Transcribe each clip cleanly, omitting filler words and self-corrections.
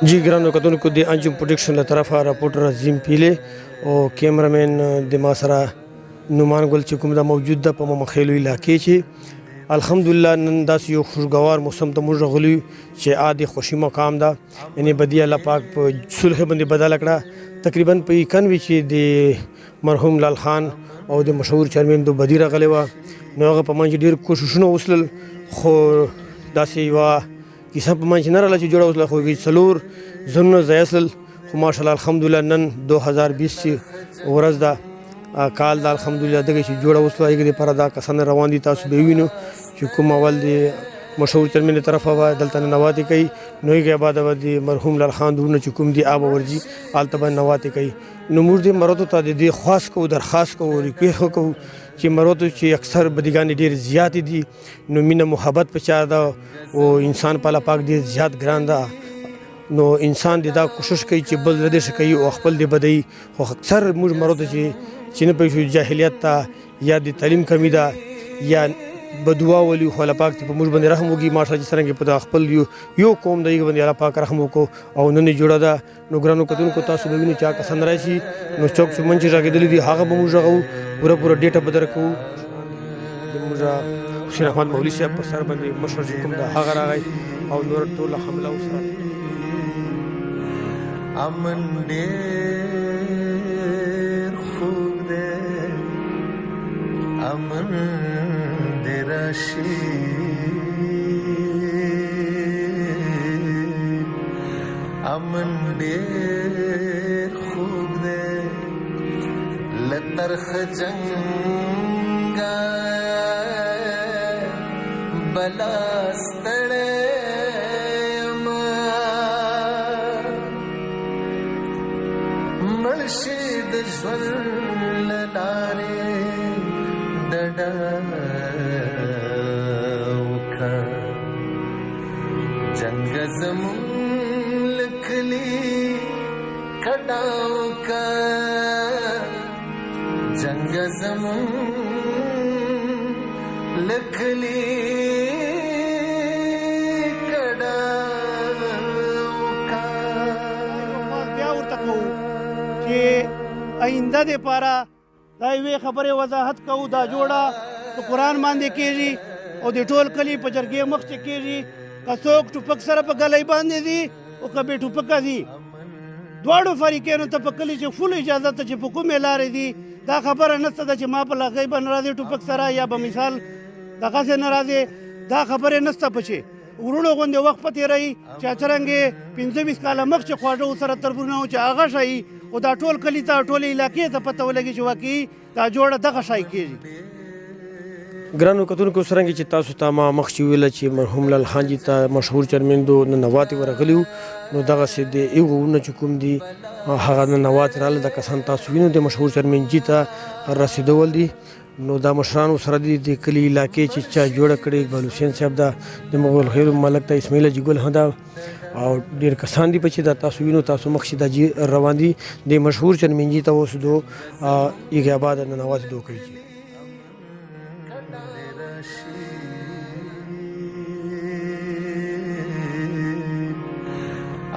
जी ګرانو کتونکو د انجم پروډکشن له طرفه راپورټر عظیم پیله او کیمرامین د ما سره نومان ګل چې کوم دا موجود ده په مخېلو علاقې چې الحمدلله نن داسې یو خوشګوار موسم ته موږ راغلي چې عادي خوشي مقام ده یعنی بدی الله پاک په صلح باندې بدل کړه تقریبا په 91 چې د مرحوم لال خان او د مشهور چیرمن دو بدی راغلی و نو هغه په منځ ډیر کوششونه وسل خو داسې یو کیسه په منځ نه راځي چې جوړه وسله خو څلور زنه زیاسل خو ماشاءالله الحمدلله نن 2020 ورځ ده کال د الحمدلله دغه چې جوړه وسله یې پر دا کسان روان دي تاسو به وینئ چې کوم اول دی مشهور چرمن طرفه و دلته نواتی کوي نوې کې بعد د مرحوم لال خان دونه چې کوم دی آب ورجی التبه نواتی کوي نو موږ دې مراتو ته د خاص کو درخواست کو ریکویسټ کو چې مراتو چې اکثر بدګان ډیر زیات دي نو مینه محبت په چا ده او انسان په الله پاک ډیر زیات ګران ده نو انسان دا کوشش کوي چې بل رده شي او خپل دی بدی خو اکثر موږ مراتو چې نه په جاهلیت ته یا د تعلیم کمی ده یا بدوا ولي خو الله پاک په موږ باندې رحم وکي ماشه چې څنګه په خپل یو قوم دی باندې الله پاک رحم وکړو او نن جوړه ده نو ګرانو کتونکو تاسو به وینئ چې کسان راشي نو چوک چې منځ راګدلې دي هغه به موږ غو پوره ډیټا بدر کوو د موږ حسین احمد مولوی صاحب په سر باندې مشر کوم دا هغه راغی او نور ټول حمله وسره امن ډېر خوږ دی امن دې راشي امن ډېر خوږ دی له ترخ جنګه بلا ستړی مرشي د ژوند له لارې ډډه وکړه جنګ زموږ له کلي کډه وکړه جنګ زموږ له کلي آینده د پاره دا یوې خبرې وضاحت کوو دا جوړه په قرآن باندې کېږي او د ټول کلي په جرګې مخ چې کېږي که څوک ټوپک سره په ګلۍ باندې دي او که بې ټوپکه دي دواړو فریقینو ته په کلي چې فول اجازه ته چې په کومې لارې دي دا خبره نشته ده چې ما په لغۍ به نه راځي ټوپک سره یا به مثال دغسې نه راځي دا خبرې نشته پچې ورونو غوندې وخت په تېروي چې څرنګې 15 کاله مخکې خواږه ورسره تربورونه و چې هغه شی او دا ټول کلي ته ټولې علاقې ته پته ولګي چې واقعي دا جوړه دغه شی کېږي ګرانو کتونکو څرنګه چې تاسو ته ما مخکې ویله چې مرحوم لال خان جي ته مشهور چرمندو ننواتې ورغلي نو دغسې د ایغونه چې کوم دي هغه ننواتې راغله د کسان تاسو وینو د مشهور چرمن جي ته رسېدول دي نو دا مشرانو سره دي د کلي علاقې چې چا جوړه کړې اقبال حسین صاحب دا د مغول خیر ملک ته اسماعیل جي ګل هدا او ډیر کسان دي چې دا تاسو وینو تاسو مخکې د جي روان دي د مشهور چرمن جي ته وسدو یې آباد ننواتې دوه کوي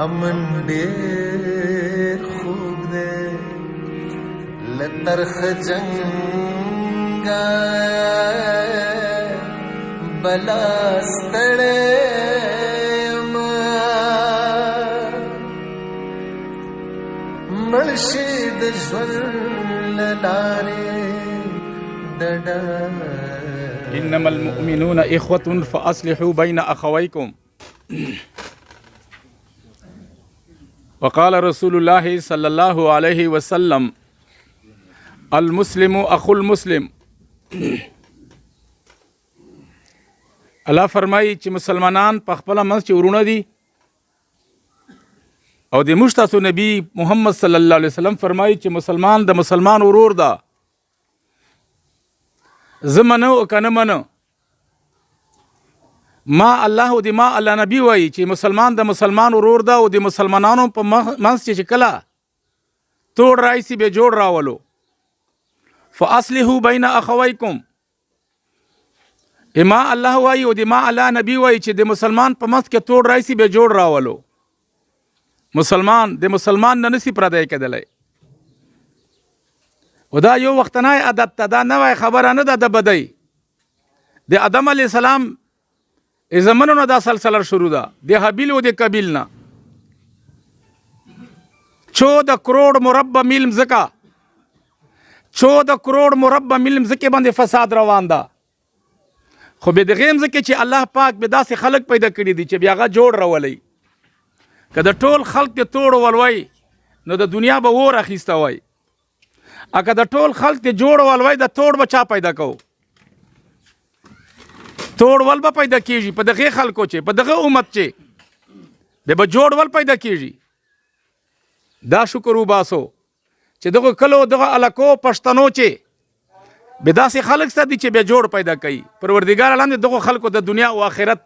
امن ډېر خوږ دی له ترخ جنګه بلا ستړی یمه مړ شي د ژوند له لارې ډډه انما المؤمنون اخوة فاصلحوا بين اخويكم وقال رسول الله صلى الله عليه وسلم المسلم اخو المسلم الله فرمایي چې مسلمانان په خپل منځ کې ورونه دي او د مشتاق نبی محمد صلی الله علیه وسلم فرمایي چې مسلمان د مسلمان ورور ده زمنه او کنه منه ما الله او د ما الله نبی وایي چې مسلمان د مسلمان ورور ده او د مسلمانانو په منځ کې کله توړ راځي به جوړ راولو فاصلحوا بین اخویکم اما الله وایي او د ما الله نبی وایي چې د مسلمان په منځ کې توړ راځي به جوړ راولو مسلمان د مسلمان نه نسی پردی کېدلی. خو دا یو وختنی عادت ته، دا نوی خبره نه ده د بدی. د آدم علیه السلام زمنو نه دا سلسله شروع ده، د حابیل و د قابیل نه. 14 کروڑ مربع میل مځکه، 14 کروڑ مربع میل مځکې باندې فساد روان ده. خو به دغې مځکې چې الله پاک به داسې خلک پیدا کړي دي چې بیا هغه جوړ راولي. که د ټول خلق د توړ ولوي نو د دنیا به اور اخیسته وای. اگه د ټول خلق د جوړ ولوي د توړ به چا پیدا کو؟ توړ ول به پیدا کیږي په دغه خلکو چې په دغه امت چې به جوړ ول پیدا کیږي. دا شکر وباسو چې دغه کلو دغه الکو پښتنو چې به داسې خلک سره دي چې به جوړ پیدا کوي. پروردګار عالم دې دغه خلکو د دنیا او آخرت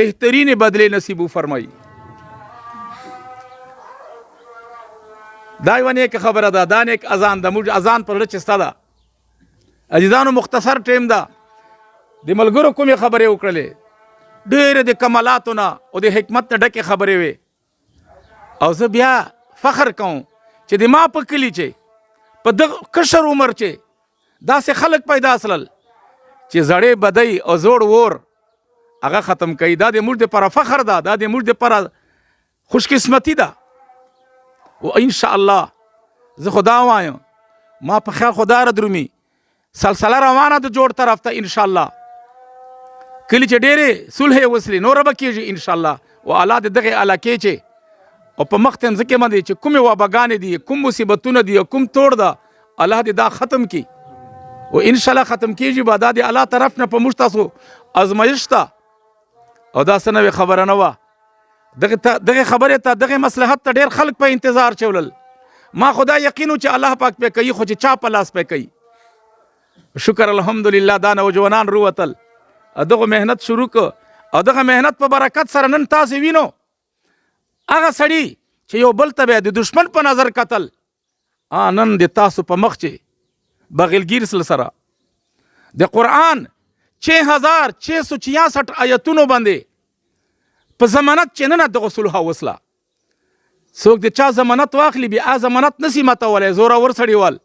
بهترین بدله نصیب فرمایي. دا یو نیک خبره ده، دا نیک اذان ده. موږ اذان پر لچ استاده عزیزانو مختصر ټیم ده. د ملګرو کومې خبرې وکړلې، ډېرې د کمالاتو نه او د حکمت نه ډکې خبرې وې. او زه بیا فخر کوم چې د ما په کلي چې په دغه کشر عمر چې داسې خلک پیدا سلل چې زړې بدۍ او زوړ اور هغه ختم کوي. دا د موږ دپاره فخر ده، دا د موږ دپاره خوشقسمتي ده. او ان شاء الله زه خدا وایم ما په خیال خدا را درومي سلسله روانه د جوړ طرف ته ان شاء الله. کلی چې ډېرې صلح وسلې نور به کېږي ان شاء الله. او الله د دغه علاقې چې او په مخ ته مځکې باندې چې کومې وباګانې دي، کوم مصیبتونه دي، کوم توړ ده، الله دې دا ختم کړي. او ان شاء الله ختم کېږي به. دا د الله طرف نه په موږ تاسو ازمایښت ده. او دا څه نوې خبره نه وه. دغه خبرې ته دغه مصلحت ته ډېر خلک په انتظار چولل. ما خدا یقین و چې الله پاک پې کوي، خو چې چا په لاس پې کوي. شکر الحمدلله دا نوجوانان رووتل، دغه مهنت شروع که او دغه مهنت په برکت سره نن تاسې وینو هغه سړي چې یو بل ته به د دشمن په نظر کتل، نن د تاسو په مخ چې بغلګیر سره د قرآن 6666 آیتونو باندې په ضمانت چې نن دغه صلح وسله. څوک د چا ضمانت واخلي بیا ضمانت نسی ماتولی، زورور سړي ول.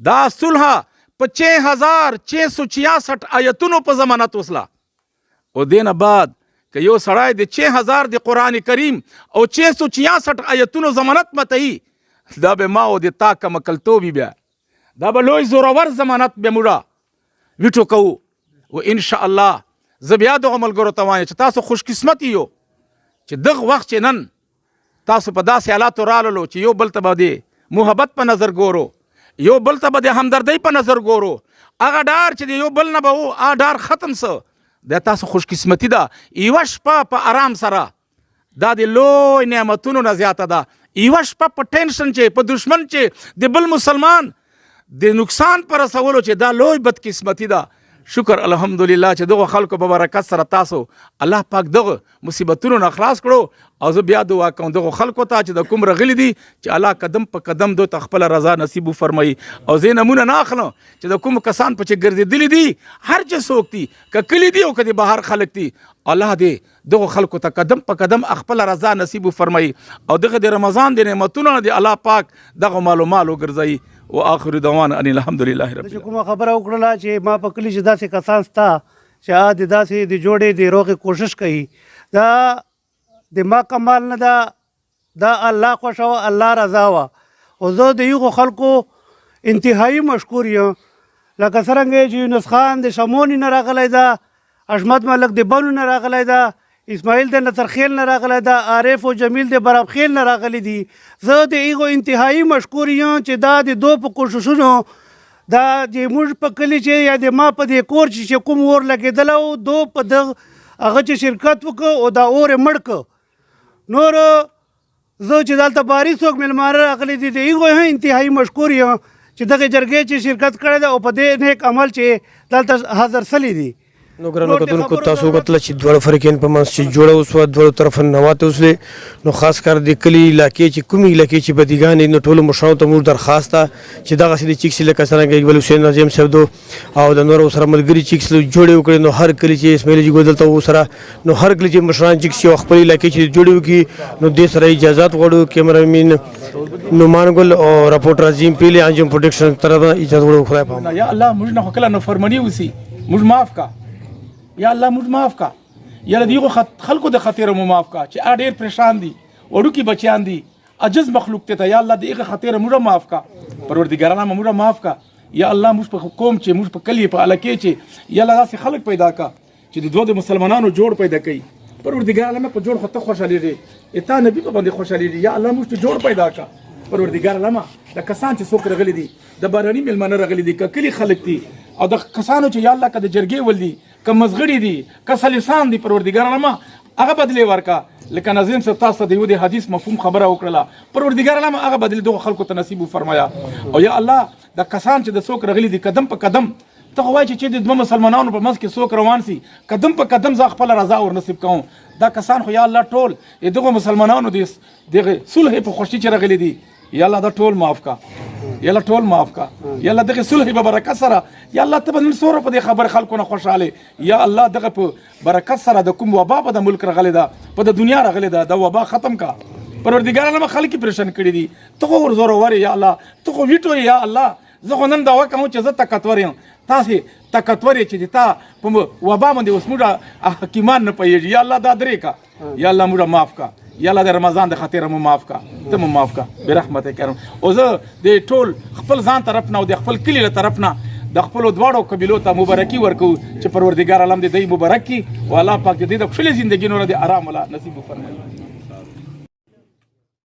دا صلح په 6666 آیتونو په ضمانت وسله. او دینه بعد که یو سړی د 6000 د قرآن کریم او 666 آیتونو ضمانت متهي، دا به ما او د تا کمکلتوبي بیا دا به لوی زورور ضمانت به موږ ویټو کوو. او ان شاء الله زه بیا دغه ملګرو ته وایم چې تاسو خوش قسمت یو چې دغه وخت چې نن تاسو په داسې حالاتو راللو چې یو بل ته به د محبت په نظر ګورو، یو بل ته به د همدردۍ په نظر ګورو. هغه ډار چې د یو بل نه به و هغه ډار ختم سه. دا تاسو خوش قسمتي ده. یوه شپه په آرام سره دا د لوی نعمتونو نه زیاته ده. یوه شپه په ټینشن چې په دشمن چې د بل مسلمان د نقصان په رسولو چې دا لوی بدقسمتي ده. شکر الحمدلله چې دغه خلکو په برکت سره تاسو الله پاک دغه مصیبتونو نه خلاص کړو. او زه بیا دعا کوم دغه خلکو ته چې د کوم رغلي دي چې الله قدم په قدم دوی ته خپله رضا نصیب وفرمایي. او زه نمونه نه اخلم چې د کوم کسان په چې ګرځېدلي دي، هر چې څوک دي، که کلي دي او که د بهر خلک دي، الله دې دغه خلکو ته قدم په قدم خپله رضا نصیب وفرمایي. او دغه د رمضان د نعمتونو نه د الله پاک دغه مال وګرځوي. و آخر دعوانا ان الحمدلله رب العالمین. کومه خبره وکړله چې ما په کلي چې داسې کسان ستا چې د داسې د جوړې د روغې کوشش کوي، دا د ما کمال نه ده، دا الله خوښه وه، الله رضا وه. او زه د یغو خلکو انتهایی مشکور یم. لکه څرنګه چې یونس خان د شمونې نه راغلی ده، حشمت ملک د بنو نه راغلی ده، اسماعیل د نصرخیل نه راغلی ده، عارف او جمیل د برابخیل نه راغلی دي. زه د هغو انتهایی مشکور یم چې دا د دو په کوششونو دا د موږ په کلي چې یا د ما په دې کور چې کوم اور لګېدلی و، دو په دغه هغه چې شرکت وکړه او دا اور یې مړ کړه. نور زه چې دلته باري څوک مېلمانه راغلي دي د هغو انتهایی مشکور یم چې دغه جرګې چې شرکت کړی ده او په دې نیک عمل چې دلته حاضر سلی دي. نو ګرانو کتونکو تاسو وکتل چې دوړ فرقین په منځ چې جوړه اوسوه دوړ طرف نواته اوسله نو خاص کر د کلی علاقې چې کومې علاقې چې بدیګانې نو ټولو مشرانو ته موږ درخواست ده چې دغه سړي چیک لکه څنګه اقبال حسین ناظم صاحب دو او د نور سره ملګری چیک جوړې وکړي نو هر کلی چې اسماعیل جی ګودل ته سره نو هر کلی چې مشران چیک خپل علاقې چې جوړې وکړي نو د سره اجازه غواړو کیمرامین نومان ګل او رپورټر عظیم پیله انجم پروډکشن طرف اجازه غواړو خدای په یا الله موږ نه کله نو فرمانی وسی موږ معاف کا یا الله موږ معاف کا یا دغه خلکو د خطر مو معاف کا چې ا ډیر پریشان دي وړو کې بچیان دي عجز مخلوق ته یا الله دغه خطر موږ معاف کا پروردګارانه موږ معاف کا یا الله موږ په قوم چې موږ په کلی په علاقې چې یا الله داسې خلک پیدا کا چې د دوه مسلمانانو جوړ پیدا کړي پروردګارانه په جوړ خطه خوشاله دي اته نبی په باندې خوشاله دي یا الله موږ جوړ پیدا کا پروردګارانه د کسان چې څوک رغلي دي د باراني ملمنه رغلي دي کلی خلک دي او د کسانو چې یا الله کده جرګې ول دي که مزغړي دي که سلیسان دي پروردګارانه هغه بدلی ورکا لکه نظیم صاحب تاسو د یو د حدیث مفهوم خبره وکړه پروردګارانه هغه بدلی دغه خلکو ته نصیب فرمایا او یا الله د کسان چې د څوک رغلي دي قدم په قدم ته وایي چې د دوه مسلمانانو په منځ کې څوک روان سي قدم په قدم ز خپل رضا ور نصیب کوم دا کسان خو یا الله ټول دغه مسلمانانو دغه صلح په خوشي چې رغلي دي یا الله دا ټول معاف کا یا الله ټول معاف کا یا الله دغه صلح په برکت سره یا الله ته بنل سوره په خبر خلکو نه خوشاله یا الله دغه په برکت سره د کوم وبا په د ملک رغلی ده په د دنیا رغلی ده د وبا ختم کا پروردګارانه خلک پریشان کړي دي ته ور زور وره یا الله ته خو ویټو یا الله زه نن دا وکم چې زه طاقتور یم تاسو طاقتور چې تا په وبا باندې اوس موږ حکیمان نه پیږي یا الله دا درې کا یا الله موږ معاف کا یا الله د رمضان د خاطر مو معاف کا ته مو معاف کا برحمت کرم او زه د ټول خپل ځان طرف نه او د خپل کلی له طرف نه د خپل دواړو قبیلو ته مبارکي ورکو چې پروردګار عالم دې مبارک کی او الله پاک دې د خپل ژوندۍ نور دې آرام ولا نصیب فرمایي